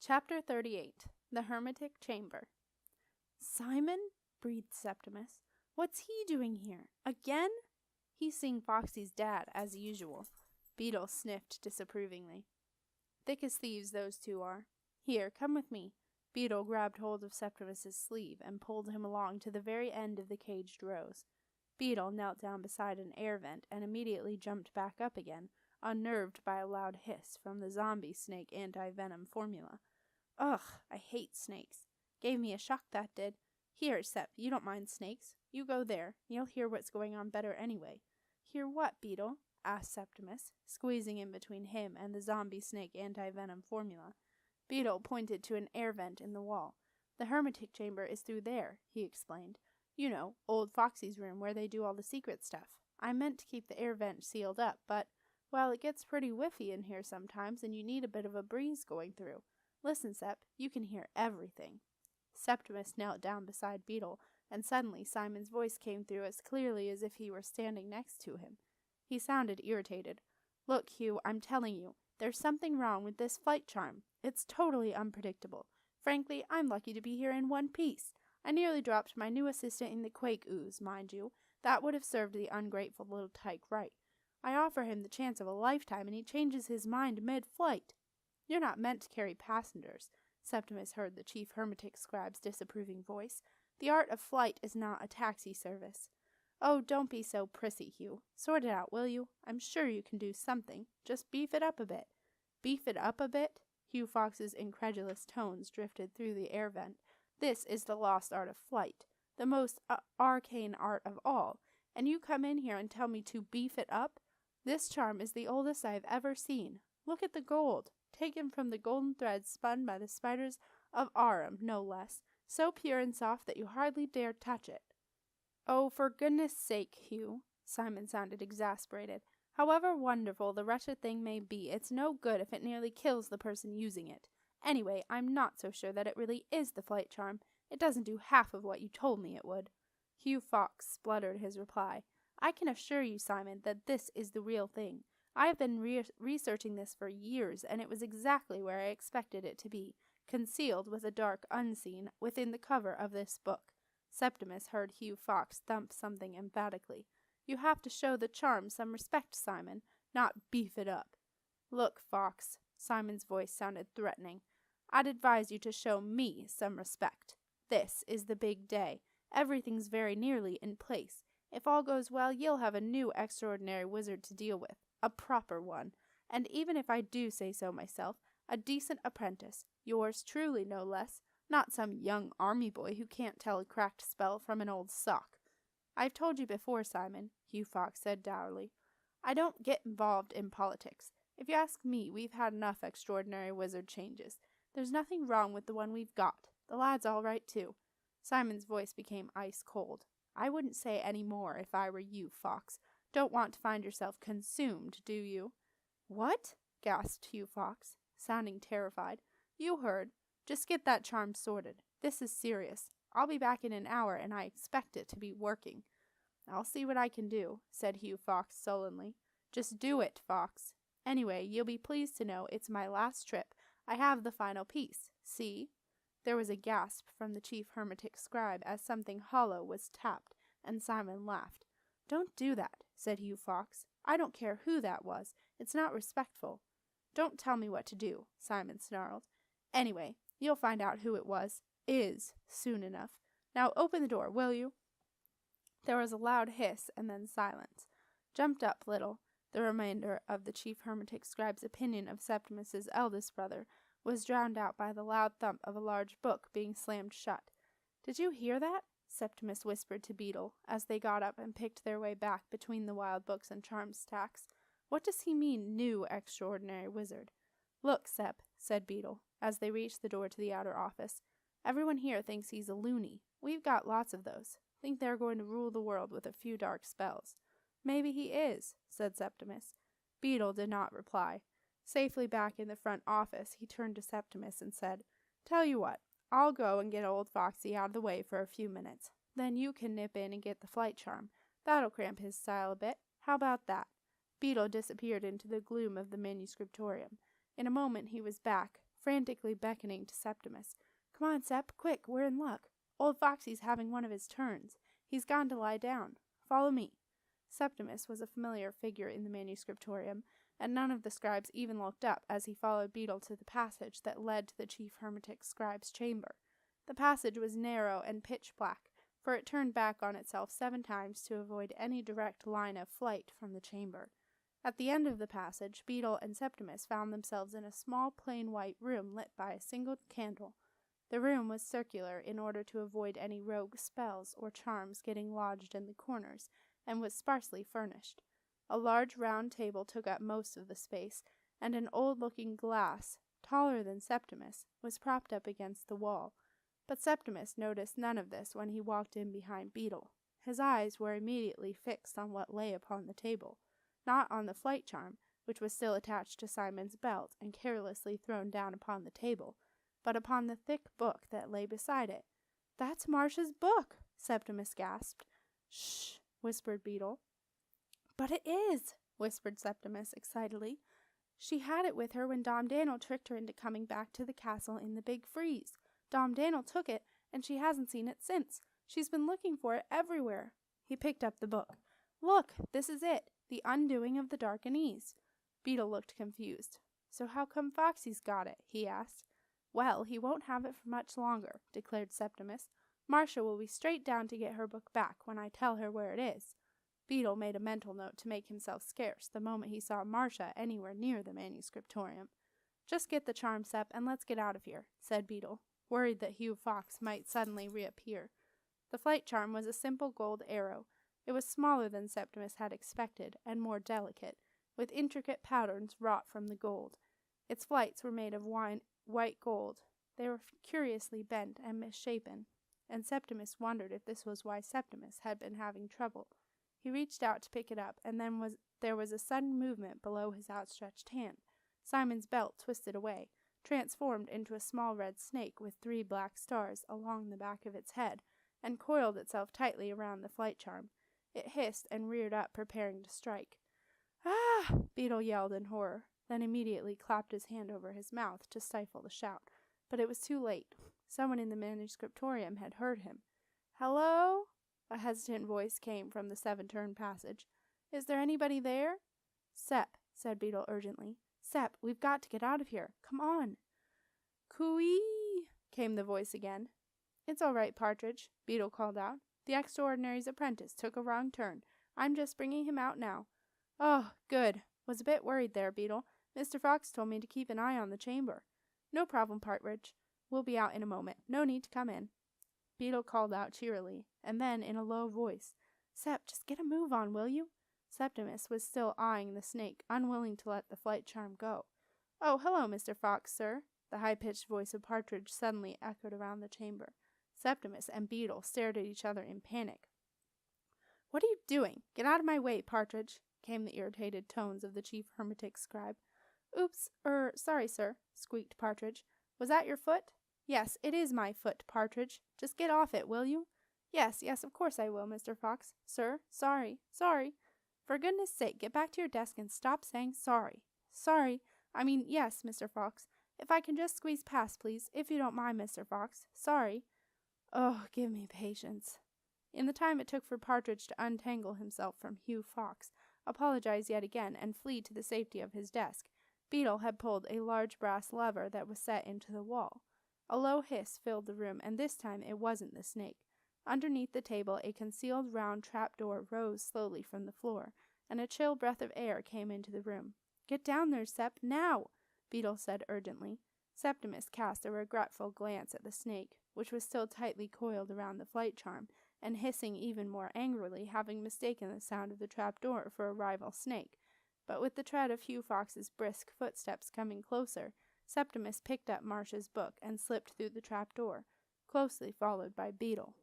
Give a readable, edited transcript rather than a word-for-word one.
Chapter 38. The Hermetic Chamber. "Simon," breathed Septimus, "what's he doing here? Again?" "He's seeing Foxy's dad, as usual." Beetle sniffed disapprovingly. "Thick as thieves, those two are. Here, come with me." Beetle grabbed hold of Septimus's sleeve and pulled him along to the very end of the caged rows. Beetle knelt down beside an air vent and immediately jumped back up again, unnerved by a loud hiss from the zombie snake anti-venom formula. "Ugh, I hate snakes. Gave me a shock, that did. Here, Sep, you don't mind snakes. You go there. You'll hear what's going on better anyway." "Hear what, Beetle?" asked Septimus, squeezing in between him and the zombie snake anti-venom formula. Beetle pointed to an air vent in the wall. "The hermetic chamber is through there," he explained. "You know, old Foxy's room where they do all the secret stuff. I meant to keep the air vent sealed up, but, well, it gets pretty whiffy in here sometimes, and you need a bit of a breeze going through. Listen, Sep, you can hear everything." Septimus knelt down beside Beetle, and suddenly Simon's voice came through as clearly as if he were standing next to him. He sounded irritated. "Look, Hugh, I'm telling you, there's something wrong with this Flyte charm. It's totally unpredictable. Frankly, I'm lucky to be here in one piece. I nearly dropped my new assistant in the quake ooze, mind you. That would have served the ungrateful little tyke right. I offer him the chance of a lifetime, and he changes his mind mid-flight. You're not meant to carry passengers." Septimus heard the chief hermetic scribe's disapproving voice. "The art of flight is not a taxi service." "Oh, don't be so prissy, Hugh. Sort it out, will you? I'm sure you can do something. Just beef it up a bit." "Beef it up a bit?" Hugh Fox's incredulous tones drifted through the air vent. "This is the lost art of flight, the most arcane art of all, and you come in here and tell me to beef it up? This charm is the oldest I have ever seen. Look at the gold, taken from the golden threads spun by the spiders of Arum, no less, so pure and soft that you hardly dare touch it." "Oh, for goodness sake, Hugh." Simon sounded exasperated. "However wonderful the wretched thing may be, it's no good if it nearly kills the person using it. Anyway, I'm not so sure that it really is the Flyte charm. It doesn't do half of what you told me it would." Hugh Fox spluttered his reply. "I can assure you, Simon, that this is the real thing. I have been researching this for years, and it was exactly where I expected it to be, concealed with a dark unseen within the cover of this book." Septimus heard Hugh Fox thump something emphatically. "You have to show the charm some respect, Simon, not beef it up." "Look, Fox," Simon's voice sounded threatening, "I'd advise you to show me some respect. This is the big day. Everything's very nearly in place. If all goes well, you'll have a new extraordinary wizard to deal with. A proper one, and even if I do say so myself, a decent apprentice, yours truly no less, not some young army boy who can't tell a cracked spell from an old sock." "I've told you before, Simon," Hugh Fox said dourly, "I don't get involved in politics. If you ask me, we've had enough extraordinary wizard changes. There's nothing wrong with the one we've got. The lad's all right, too." Simon's voice became ice cold. "I wouldn't say any more if I were you, Fox. Don't want to find yourself consumed, do you?" "What?" gasped Hugh Fox, sounding terrified. "You heard. Just get that charm sorted. This is serious. I'll be back in an hour, and I expect it to be working." "I'll see what I can do," said Hugh Fox sullenly. "Just do it, Fox. Anyway, you'll be pleased to know it's my last trip. I have the final piece. See?" There was a gasp from the chief hermetic scribe as something hollow was tapped, and Simon laughed. "Don't do that," said Hugh Fox. "I don't care who that was. It's not respectful." "Don't tell me what to do," Simon snarled. "Anyway, you'll find out who it was. Soon enough. Now open the door, will you?" There was a loud hiss and then silence. "Jumped up, little." The remainder of the chief hermetic scribe's opinion of Septimus's eldest brother was drowned out by the loud thump of a large book being slammed shut. "Did you hear that?" Septimus whispered to Beetle, as they got up and picked their way back between the wild books and charm stacks. "What does he mean, new extraordinary wizard?" "Look, Sep," said Beetle, as they reached the door to the outer office. "Everyone here thinks he's a loony. We've got lots of those. Think they're going to rule the world with a few dark spells." "Maybe he is," said Septimus. Beetle did not reply. Safely back in the front office, he turned to Septimus and said, "Tell you what, I'll go and get old Foxy out of the way for a few minutes. Then you can nip in and get the Flyte charm. That'll cramp his style a bit. How about that?" Beetle disappeared into the gloom of the manuscriptorium. In a moment he was back, frantically beckoning to Septimus. "Come on, Sep, quick, we're in luck. Old Foxy's having one of his turns. He's gone to lie down. Follow me." Septimus was a familiar figure in the manuscriptorium, and none of the scribes even looked up as he followed Beetle to the passage that led to the chief hermetic scribe's chamber. The passage was narrow and pitch-black, for it turned back on itself 7 times to avoid any direct line of flight from the chamber. At the end of the passage, Beetle and Septimus found themselves in a small plain white room lit by a single candle. The room was circular in order to avoid any rogue spells or charms getting lodged in the corners, and was sparsely furnished. A large round table took up most of the space, and an old-looking glass, taller than Septimus, was propped up against the wall. But Septimus noticed none of this when he walked in behind Beetle. His eyes were immediately fixed on what lay upon the table, not on the flight charm, which was still attached to Simon's belt and carelessly thrown down upon the table, but upon the thick book that lay beside it. "That's Marcia's book!" Septimus gasped. "Shh!" whispered Beetle. "But it is!" whispered Septimus excitedly. "She had it with her when Dom Daniel tricked her into coming back to the castle in the big freeze. Dom Daniel took it, and she hasn't seen it since. She's been looking for it everywhere." He picked up the book. "Look, this is it, The Undoing of the Darkanese." Beetle looked confused. "So how come Foxy's got it?" he asked. "Well, he won't have it for much longer," declared Septimus. "Marcia will be straight down to get her book back when I tell her where it is." Beetle made a mental note to make himself scarce the moment he saw Marcia anywhere near the manuscriptorium. "Just get the charm, Sep, and let's get out of here," said Beetle, worried that Hugh Fox might suddenly reappear. The flight charm was a simple gold arrow. It was smaller than Septimus had expected, and more delicate, with intricate patterns wrought from the gold. Its flights were made of white gold. They were curiously bent and misshapen, and Septimus wondered if this was why Septimus had been having trouble. He reached out to pick it up, and then there was a sudden movement below his outstretched hand. Simon's belt twisted away, transformed into a small red snake with 3 black stars along the back of its head, and coiled itself tightly around the flight charm. It hissed and reared up, preparing to strike. "Ah!" Beetle yelled in horror, then immediately clapped his hand over his mouth to stifle the shout. But it was too late. Someone in the manuscriptorium had heard him. "Hello?" A hesitant voice came from the 7-turn passage. "Is there anybody there?" "Sep," said Beetle urgently. "Sep, we've got to get out of here. Come on." "Coo-ee!" came the voice again. "It's all right, Partridge," Beetle called out. "The extraordinary's apprentice took a wrong turn. I'm just bringing him out now." "Oh, good. Was a bit worried there, Beetle. Mr. Fox told me to keep an eye on the chamber." "No problem, Partridge. We'll be out in a moment. No need to come in." Beetle called out cheerily, and then in a low voice, "Sep, just get a move on, will you?" Septimus was still eyeing the snake, unwilling to let the flight charm go. "Oh, hello, Mr. Fox, sir." The high-pitched voice of Partridge suddenly echoed around the chamber. Septimus and Beetle stared at each other in panic. "What are you doing? Get out of my way, Partridge," came the irritated tones of the chief hermetic scribe. "Oops, sorry, sir," squeaked Partridge. "Was that your foot?" "Yes, it is my foot, Partridge. Just get off it, will you?" Yes, of course I will, Mr. Fox. Sir, sorry. For goodness sake, get back to your desk and stop saying sorry. Yes, Mr. Fox. If I can just squeeze past, please, if you don't mind, Mr. Fox. Sorry." "Oh, give me patience." In the time it took for Partridge to untangle himself from Hugh Fox, apologize yet again, and flee to the safety of his desk, Beetle had pulled a large brass lever that was set into the wall. A low hiss filled the room, and this time it wasn't the snake. Underneath the table, a concealed round trapdoor rose slowly from the floor, and a chill breath of air came into the room. "Get down there, Sep, now!" Beetle said urgently. Septimus cast a regretful glance at the snake, which was still tightly coiled around the flight charm, and hissing even more angrily, having mistaken the sound of the trapdoor for a rival snake. But with the tread of Hugh Fox's brisk footsteps coming closer, Septimus picked up Marcia's book and slipped through the trapdoor, closely followed by Beetle.